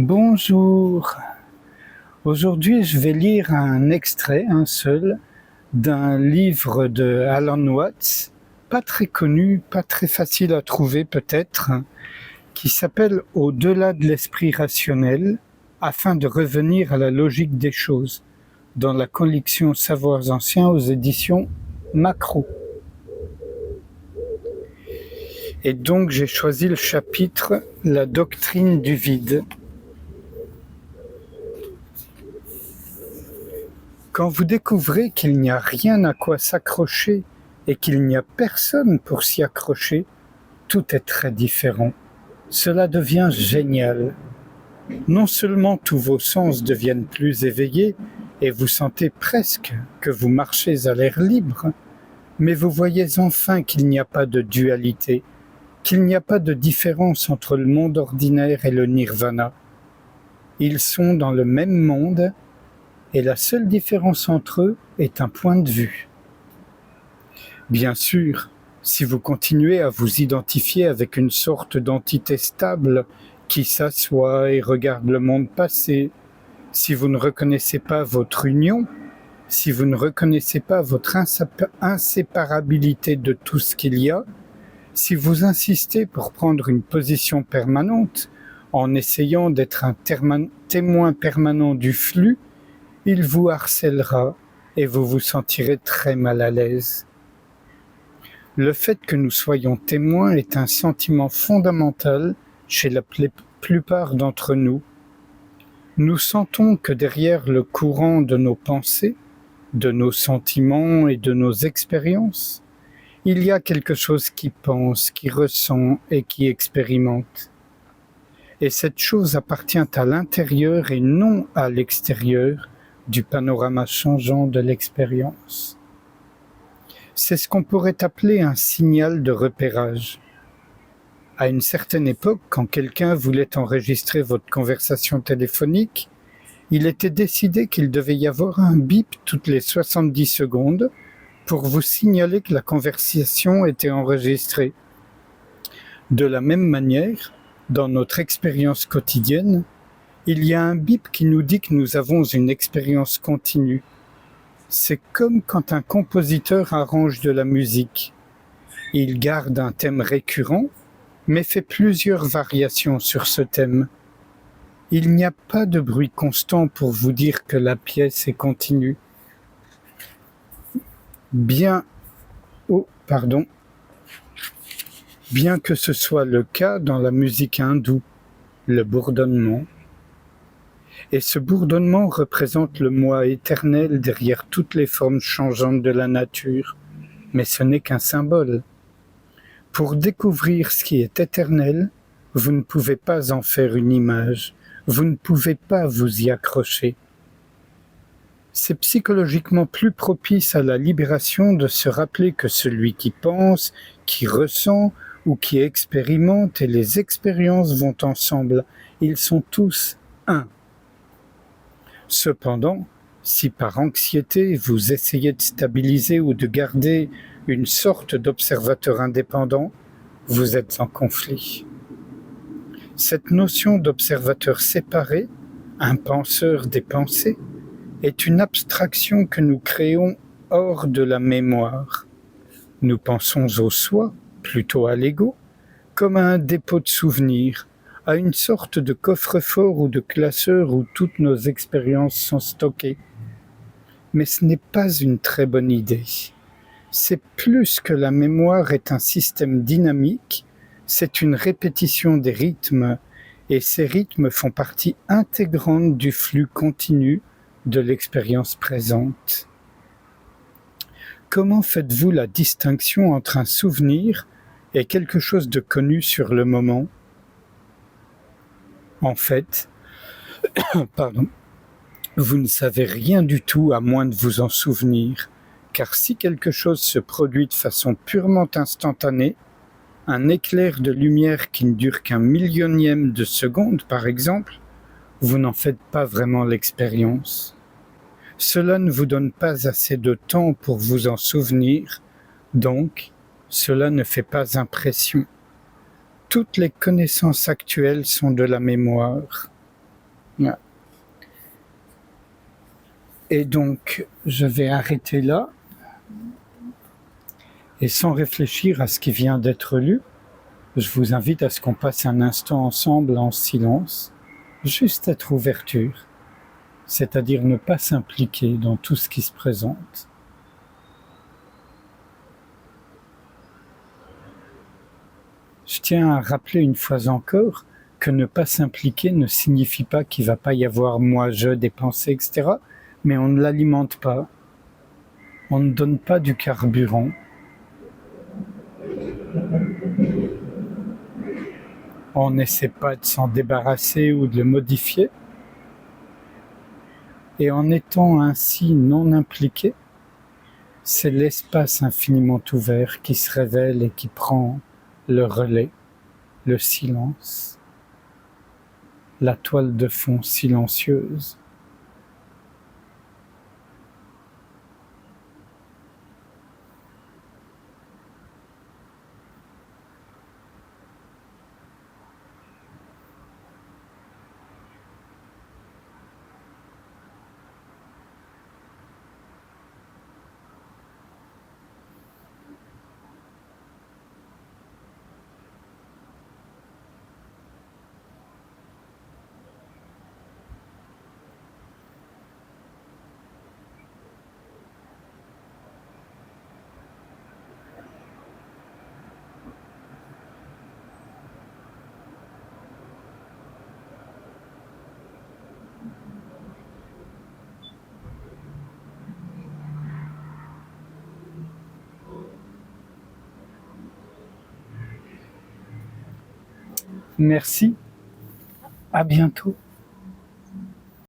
Bonjour. Aujourd'hui, je vais lire un extrait, un seul, d'un livre de Alan Watts, pas très connu, pas très facile à trouver peut-être, qui s'appelle Au-delà de l'esprit rationnel, afin de revenir à la logique des choses, dans la collection Savoirs anciens aux éditions Macro. Et donc j'ai choisi le chapitre La doctrine du vide. Quand vous découvrez qu'il n'y a rien à quoi s'accrocher et qu'il n'y a personne pour s'y accrocher, tout est très différent. Cela devient génial. Non seulement tous vos sens deviennent plus éveillés et vous sentez presque que vous marchez à l'air libre, mais vous voyez enfin qu'il n'y a pas de dualité, qu'il n'y a pas de différence entre le monde ordinaire et le nirvana. Ils sont dans le même monde et la seule différence entre eux est un point de vue. Bien sûr, si vous continuez à vous identifier avec une sorte d'entité stable qui s'assoit et regarde le monde passer, si vous ne reconnaissez pas votre union, si vous ne reconnaissez pas votre inséparabilité de tout ce qu'il y a, si vous insistez pour prendre une position permanente en essayant d'être un témoin permanent du flux, il vous harcèlera et vous vous sentirez très mal à l'aise. Le fait que nous soyons témoins est un sentiment fondamental chez la plupart d'entre nous. Nous sentons que derrière le courant de nos pensées, de nos sentiments et de nos expériences, il y a quelque chose qui pense, qui ressent et qui expérimente. Et cette chose appartient à l'intérieur et non à l'extérieur du panorama changeant de l'expérience. C'est ce qu'on pourrait appeler un signal de repérage. À une certaine époque, quand quelqu'un voulait enregistrer votre conversation téléphonique, il était décidé qu'il devait y avoir un bip toutes les 70 secondes pour vous signaler que la conversation était enregistrée. De la même manière, dans notre expérience quotidienne, il y a un bip qui nous dit que nous avons une expérience continue. C'est comme quand un compositeur arrange de la musique. Il garde un thème récurrent, mais fait plusieurs variations sur ce thème. Il n'y a pas de bruit constant pour vous dire que la pièce est continue. Bien que ce soit le cas dans la musique hindoue, le bourdonnement. Et ce bourdonnement représente le moi éternel derrière toutes les formes changeantes de la nature, mais ce n'est qu'un symbole. Pour découvrir ce qui est éternel, vous ne pouvez pas en faire une image, vous ne pouvez pas vous y accrocher. C'est psychologiquement plus propice à la libération de se rappeler que celui qui pense, qui ressent ou qui expérimente et les expériences vont ensemble, ils sont tous un. Cependant, si par anxiété vous essayez de stabiliser ou de garder une sorte d'observateur indépendant, vous êtes en conflit. Cette notion d'observateur séparé, un penseur des pensées, est une abstraction que nous créons hors de la mémoire. Nous pensons au soi, plutôt à l'ego, comme à un dépôt de souvenirs, à une sorte de coffre-fort ou de classeur où toutes nos expériences sont stockées. Mais ce n'est pas une très bonne idée. C'est plus que la mémoire est un système dynamique, c'est une répétition des rythmes, et ces rythmes font partie intégrante du flux continu de l'expérience présente. Comment faites-vous la distinction entre un souvenir et quelque chose de connu sur le moment ? En fait, vous ne savez rien du tout à moins de vous en souvenir, car si quelque chose se produit de façon purement instantanée, un éclair de lumière qui ne dure qu'un millionième de seconde par exemple, vous n'en faites pas vraiment l'expérience. Cela ne vous donne pas assez de temps pour vous en souvenir, donc cela ne fait pas impression. Toutes les connaissances actuelles sont de la mémoire. Ouais. Et donc, je vais arrêter là, et sans réfléchir à ce qui vient d'être lu, je vous invite à ce qu'on passe un instant ensemble en silence, juste être ouverture, c'est-à-dire ne pas s'impliquer dans tout ce qui se présente. Je tiens à rappeler une fois encore que ne pas s'impliquer ne signifie pas qu'il ne va pas y avoir moi, je, des pensées, etc. Mais on ne l'alimente pas. On ne donne pas du carburant. On n'essaie pas de s'en débarrasser ou de le modifier. Et en étant ainsi non impliqué, c'est l'espace infiniment ouvert qui se révèle et qui prend le relais, le silence, la toile de fond silencieuse. Merci, à bientôt.